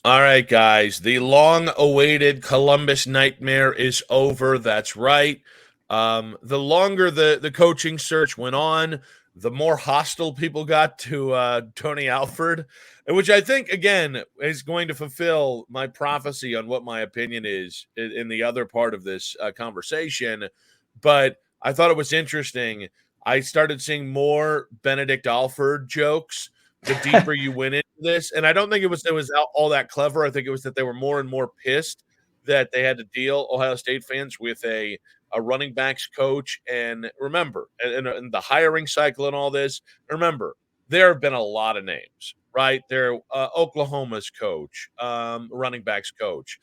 All right, guys. The long-awaited Columbus nightmare is over. That's right. The longer the coaching search went on, the more hostile people got to Tony Alford, which I think again is going to fulfill my prophecy on what my opinion is in the other part of this conversation. But I thought it was interesting. I started seeing more Benedict Alford jokes the deeper you went into this. And I don't think it was all that clever. I think it was that they were more and more pissed that they had to deal, Ohio State fans, with a running backs coach. And remember, and the hiring cycle and all this, remember, there have been a lot of names, right? There, Oklahoma's coach, running backs coach,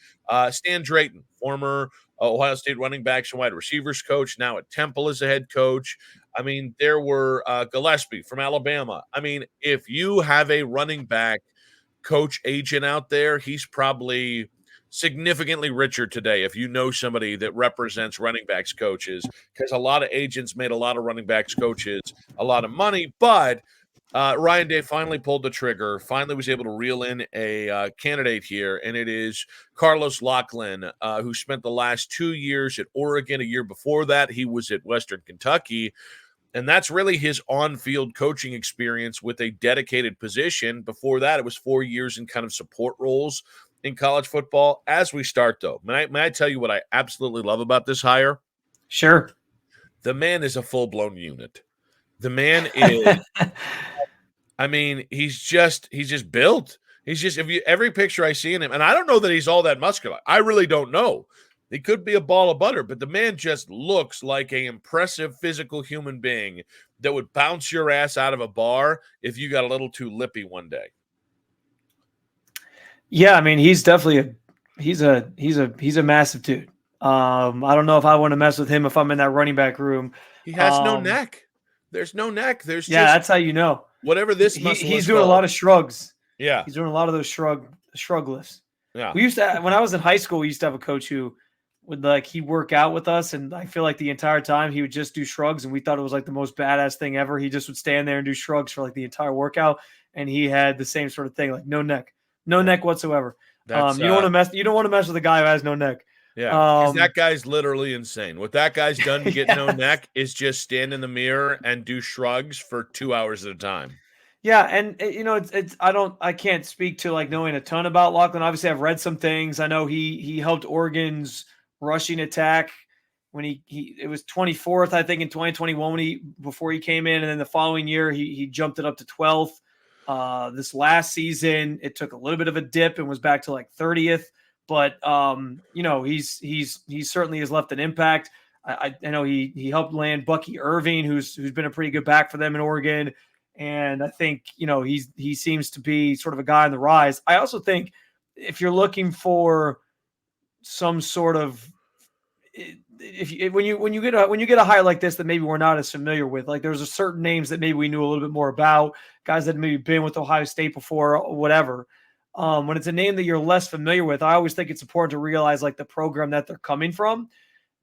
Stan Drayton, former Ohio State running backs and wide receivers coach, now at Temple as a head coach. I mean, there were Gillespie from Alabama. I mean, if you have a running back coach agent out there, he's probably significantly richer today if you know somebody that represents running backs coaches, because a lot of agents made a lot of running backs coaches a lot of money. But Ryan Day finally pulled the trigger, finally was able to reel in a candidate here, and it is Carlos Locklyn, who spent the last 2 years at Oregon. A year before that, he was at Western Kentucky. And that's really his on-field coaching experience with a dedicated position. Before that, it was 4 years in kind of support roles in college football. As we start, though, may I tell you what I absolutely love about this hire? Sure. The man is a full-blown unit. The man is, I mean, he's just built. He's just, if you every picture I see in him, and I don't know that he's all that muscular. I really don't know. He could be a ball of butter, but the man just looks like an impressive physical human being that would bounce your ass out of a bar if you got a little too lippy one day. Yeah, I mean, he's definitely he's a massive dude. I don't know if I want to mess with him if I'm in that running back room. He has no neck. There's no neck. There's yeah, just that's how you know. Whatever this muscle he's is doing called. a lot of shrugs. Yeah, he's doing a lot of those shrug lifts. Yeah, we used to when I was in high school, we used to have a coach who would he'd work out with us, and I feel like the entire time he would just do shrugs, and we thought it was like the most badass thing ever. He just would stand there and do shrugs for like the entire workout, and he had the same sort of thing, like no neck whatsoever. You don't want to mess with a guy who has no neck. Yeah, that guy's literally insane. What that guy's done to get no neck is just stand in the mirror and do shrugs for 2 hours at a time. Yeah, and I can't speak to like knowing a ton about Locklyn. Obviously, I've read some things. I know he helped Oregon's rushing attack when it was 24th, I think, in 2021 before he came in, and then the following year he jumped it up to 12th. This last season, it took a little bit of a dip and was back to like 30th. But he certainly has left an impact. I know he helped land Bucky Irving, who's been a pretty good back for them in Oregon, and I think he seems to be sort of a guy on the rise. I also think if you're looking for some sort of when you get a hire like this that maybe we're not as familiar with, like there's a certain names that maybe we knew a little bit more about, guys that maybe been with Ohio State before or whatever. When it's a name that you're less familiar with, I always think it's important to realize like the program that they're coming from,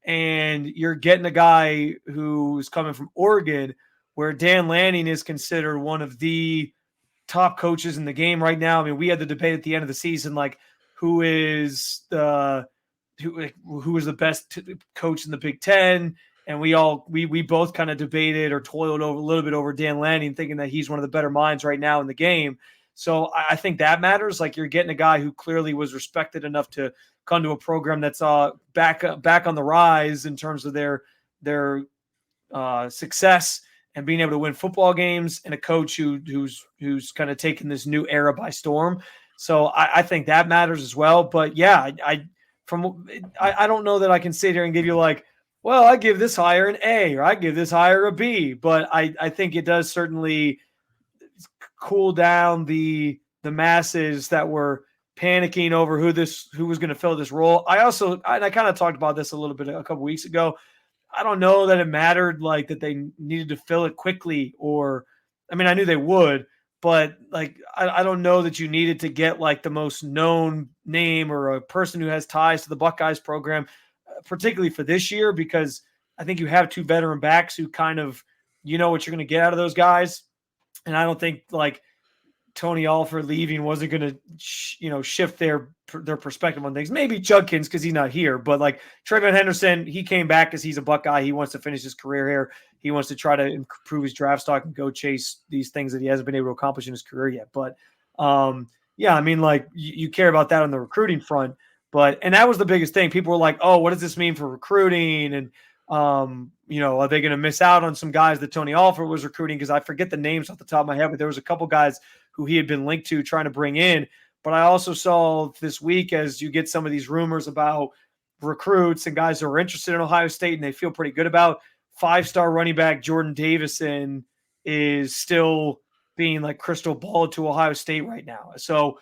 and you're getting a guy who's coming from Oregon, where Dan Lanning is considered one of the top coaches in the game right now. I mean, we had the debate at the end of the season, like who is the best coach in the Big Ten, and we both kind of debated or toiled over a little bit over Dan Lanning, thinking that he's one of the better minds right now in the game. So I think that matters. Like you're getting a guy who clearly was respected enough to come to a program that's back on the rise in terms of their success and being able to win football games, and a coach who's kind of taken this new era by storm. So I think that matters as well. But yeah, I don't know that I can sit here and give you like, well, I give this hire an A or I give this hire a B, but I think it does certainly cool down the masses that were panicking over who was going to fill this role. I kind of talked about this a little bit a couple weeks ago. I don't know that it mattered like that they needed to fill it quickly, or I mean, I knew they would, but like I don't know that you needed to get like the most known name or a person who has ties to the Buckeyes program, particularly for this year, because I think you have two veteran backs who kind of you know what you're going to get out of those guys. And I don't think like Tony Alford leaving wasn't going to, shift their perspective on things. Maybe Judkins because he's not here, but like Trayvon Henderson, he came back because he's a Buckeye. He wants to finish his career here. He wants to try to improve his draft stock and go chase these things that he hasn't been able to accomplish in his career yet. But yeah, I mean, like you care about that on the recruiting front, and that was the biggest thing. People were like, "Oh, what does this mean for recruiting?" And are they going to miss out on some guys that Tony Alford was recruiting? Because I forget the names off the top of my head, but there was a couple guys who he had been linked to trying to bring in. But I also saw this week, as you get some of these rumors about recruits and guys who are interested in Ohio State and they feel pretty good about, 5-star running back Jordan Davison is still being like crystal ball to Ohio State right now. So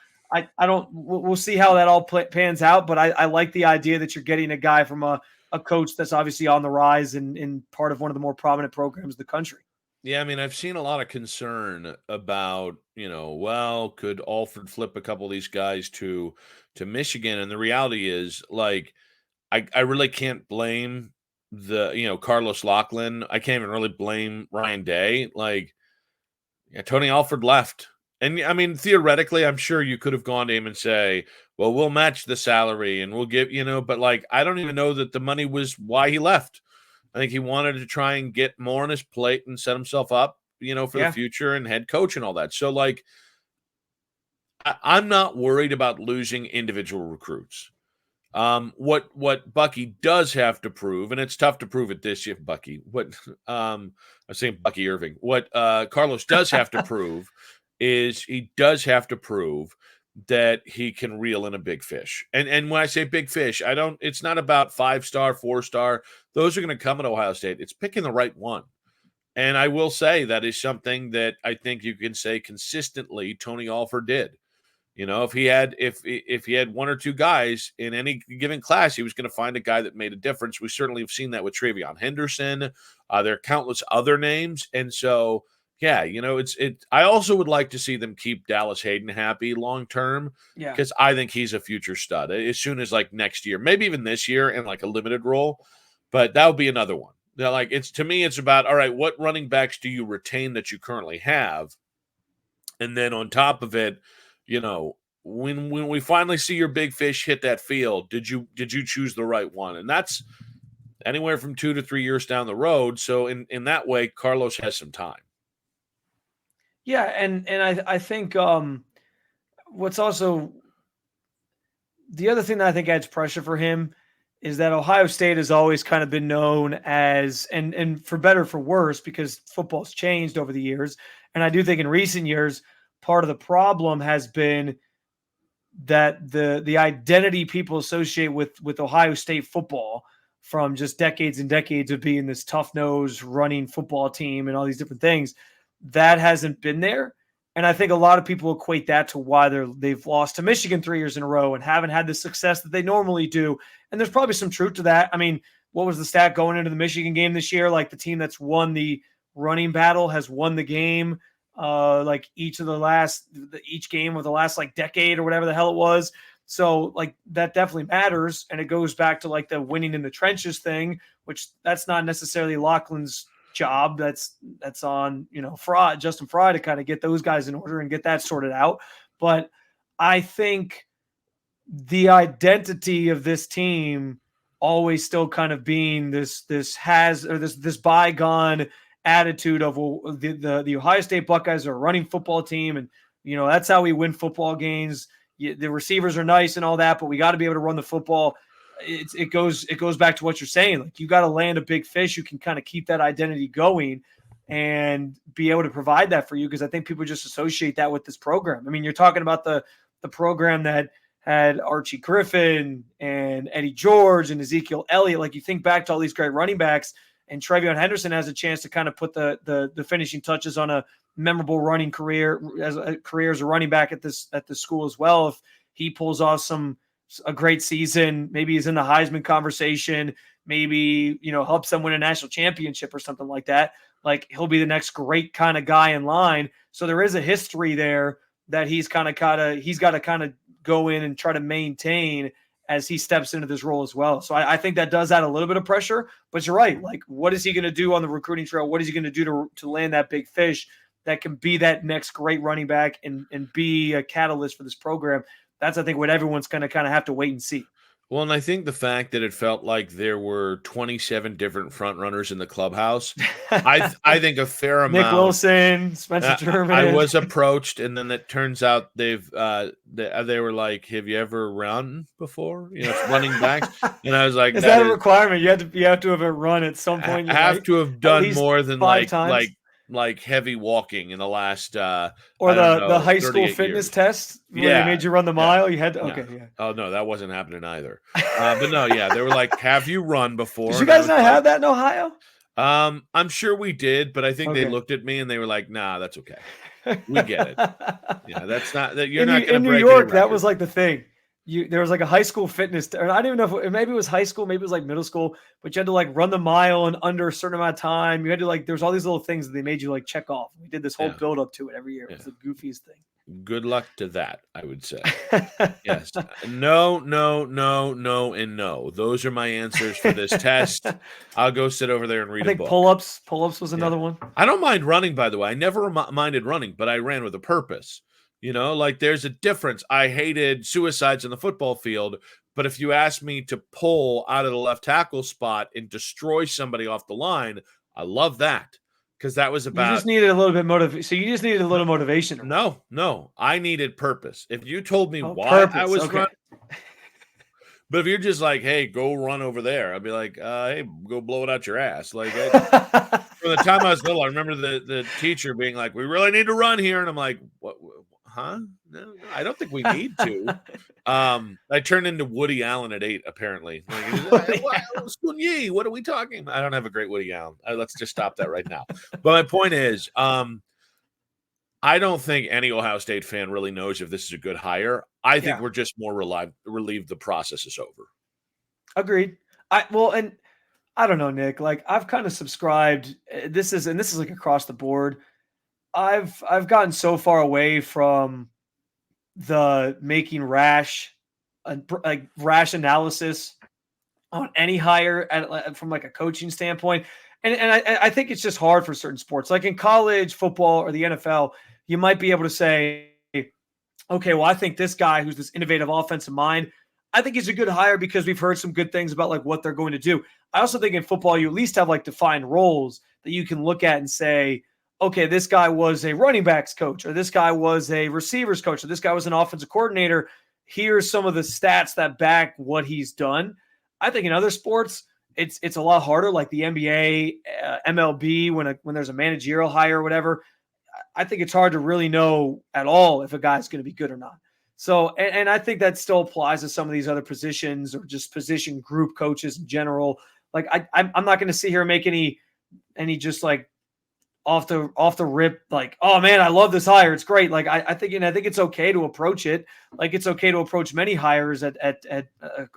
we'll see how that all pans out. But I like the idea that you're getting a guy from a coach that's obviously on the rise and part of one of the more prominent programs in the country. Yeah, I mean, I've seen a lot of concern about, could Alford flip a couple of these guys to Michigan? And the reality is, like, I really can't blame Carlos Locklyn. I can't even really blame Ryan Day. Like, yeah, Tony Alford left. And I mean, theoretically, I'm sure you could have gone to him and say, well, we'll match the salary and we'll give, but like, I don't even know that the money was why he left. I think he wanted to try and get more on his plate and set himself up, for the future and head coach and all that. So, like, I'm not worried about losing individual recruits. What Bucky does have to prove, and it's tough to prove it this year, Bucky. I'm saying Bucky Irving. What Carlos does have to prove is he does have to prove that he can reel in a big fish. And when I say big fish, it's not about 5-star, 4-star. Those are going to come at Ohio State. It's picking the right one. And I will say that is something that I think you can say consistently Tony Alford did. If he had one or two guys in any given class, he was going to find a guy that made a difference. We certainly have seen that with Trayvon Henderson. There are countless other names. And so, yeah, I also would like to see them keep Dallas Hayden happy long term. Yeah. Because I think he's a future stud as soon as like next year, maybe even this year in like a limited role. But that would be another one. Now, like, to me, it's about, all right, what running backs do you retain that you currently have? And then on top of it, when we finally see your big fish hit that field, did you choose the right one? And that's anywhere from 2 to 3 years down the road. So in that way, Carlos has some time. Yeah, and I think what's also the other thing that I think adds pressure for him is that Ohio State has always kind of been known as, and for better or for worse, because football's changed over the years. And I do think in recent years, part of the problem has been that the identity people associate with Ohio State football from just decades and decades of being this tough-nosed running football team and all these different things, that hasn't been there. And I think a lot of people equate that to why they've lost to Michigan 3 years in a row and haven't had the success that they normally do. And there's probably some truth to that. I mean, what was the stat going into the Michigan game this year? Like the team that's won the running battle has won the game. Like each game of the last like decade or whatever the hell it was. So like that definitely matters. And it goes back to like the winning in the trenches thing, which that's not necessarily Locklyn's job. That's on, Justin Fry to kind of get those guys in order and get that sorted out. But I think the identity of this team always still kind of being this bygone attitude of, well, the Ohio State Buckeyes are a running football team, and that's how we win football games. The receivers are nice and all that, but we got to be able to run the football. It goes back to what you're saying. Like you got to land a big fish who can kind of keep that identity going and be able to provide that for you, because I think people just associate that with this program. I mean, you're talking about the program that had Archie Griffin and Eddie George and Ezekiel Elliott. Like you think back to all these great running backs, and Trayvon Henderson has a chance to kind of put the finishing touches on a memorable running career as a running back at the school as well. If he pulls off a great season, maybe he's in the Heisman conversation, maybe, helps them win a national championship or something like that. Like he'll be the next great kind of guy in line. So there is a history there that he's got to kind of go in and try to maintain as he steps into this role as well. So I think that does add a little bit of pressure, but you're right. Like, what is he going to do on the recruiting trail? What is he going to do to land that big fish that can be that next great running back and be a catalyst for this program? That's, I think, what everyone's going to kind of have to wait and see. Well, and I think the fact that it felt like there were 27 different front runners in the clubhouse, I think a fair amount. Nick Wilson, Spencer German. I was approached, and then it turns out they were like, "Have you ever run before? You know, running backs." And I was like, "Is that a requirement? You have to have run at some point. You have to have done more than like heavy walking in the last or the high school fitness test where they made you run the mile. You had to yeah. Oh no, that wasn't happening either. But no, they were like, have you run before? Did you guys not have that in Ohio? I'm sure we did, but I think they looked at me and they were like, nah, that's okay. We get it. Yeah, that's not that you're not going to break. In New York, that was like the thing. There was like a high school fitness, or I don't even know if maybe it was high school, maybe it was like middle school, but you had to like run the mile in under a certain amount of time. You had to like, there's all these little things that they made you like check off. We did this whole build up to it every year. It was the goofiest thing. Good luck to that, I would say. Yes. No, and no. Those are my answers for this test. I'll go sit over there and read a book. Pull-ups was another one. I don't mind running, by the way. I never minded running, but I ran with a purpose. You know, like there's a difference. I hated suicides in the football field, but if you asked me to pull out of the left tackle spot and destroy somebody off the line, I love that because that was about. You just needed a little bit motivation. So you just needed a little motivation. No, I needed purpose. If you told me why I was running, but if you're just like, hey, go run over there, I'd be like, hey, go blow it out your ass. Like from the time I was little, I remember the teacher being like, we really need to run here, and I'm like, what? Huh? No, I don't think we need to. I turned into Woody Allen at 8, apparently. What are we talking about? I don't have a great Woody Allen. Let's just stop that right now. But my point is, I don't think any Ohio State fan really knows if this is a good hire. I think we're just more relieved the process is over. Agreed. And I don't know, Nick. Like I've kind of subscribed. This is like across the board. I've gotten so far away from the making rash analysis on any hire from like a coaching standpoint. And I think it's just hard for certain sports. Like in college football or the NFL, you might be able to say, okay, well, I think this guy who's this innovative offensive mind, I think he's a good hire because we've heard some good things about like what they're going to do. I also think in football, you at least have like defined roles that you can look at and say, okay, this guy was a running backs coach, or this guy was a receivers coach, or this guy was an offensive coordinator. Here's some of the stats that back what he's done. I think in other sports, it's a lot harder, like the NBA, MLB, when there's a managerial hire or whatever. I think it's hard to really know at all if a guy's going to be good or not. So, and I think that still applies to some of these other positions or just position group coaches in general. Like I'm not going to sit here and make any just like off the rip, like, oh man, I love this hire. It's great. Like I think it's okay to approach it. Like it's okay to approach many hires at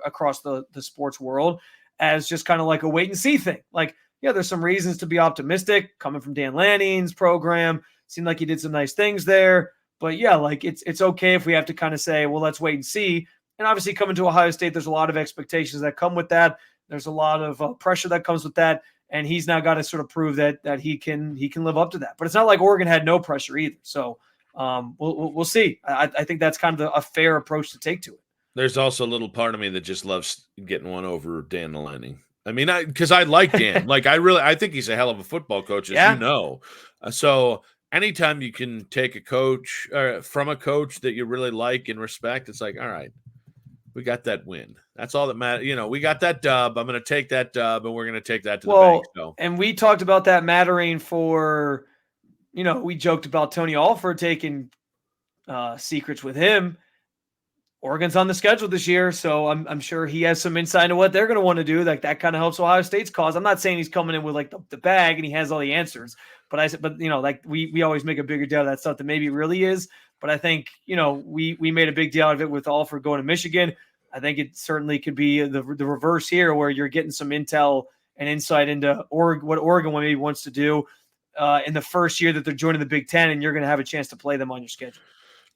across the sports world as just kind of like a wait and see thing. Like, there's some reasons to be optimistic coming from Dan Lanning's program. Seemed like he did some nice things there, but like it's okay if we have to kind of say, well, let's wait and see. And obviously coming to Ohio State, there's a lot of expectations that come with that. There's a lot of pressure that comes with that. And he's now got to sort of prove that he can live up to that. But it's not like Oregon had no pressure either. So we'll see. I think that's kind of a fair approach to take to it. There's also a little part of me that just loves getting one over Dan Lanning. I mean, because I like Dan. Like I think he's a hell of a football coach, as you know. So anytime you can take a coach from a coach that you really like and respect, it's like, all right, we got that win. That's all that matters. We got that dub. I'm going to take that dub, and we're going to take that to the bank. So. And we talked about that mattering for, we joked about Tony Alford taking secrets with him. Oregon's on the schedule this year, so I'm sure he has some insight into what they're going to want to do. Like that kind of helps Ohio State's cause. I'm not saying he's coming in with like the bag and he has all the answers, but like we always make a bigger deal of that stuff than maybe it really is. But I think, we made a big deal out of it with Alford going to Michigan. I think it certainly could be the reverse here where you're getting some intel and insight into what Oregon maybe wants to do in the first year that they're joining the Big Ten, and you're going to have a chance to play them on your schedule.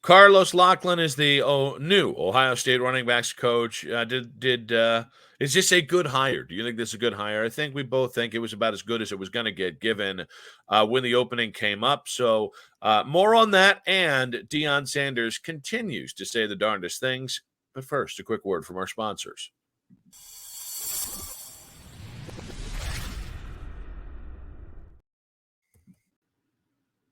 Carlos Locklyn is the new Ohio State running backs coach. Is this a good hire? Do you think this is a good hire? I think we both think it was about as good as it was going to get given when the opening came up. So more on that. And Deion Sanders continues to say the darndest things. But first, a quick word from our sponsors.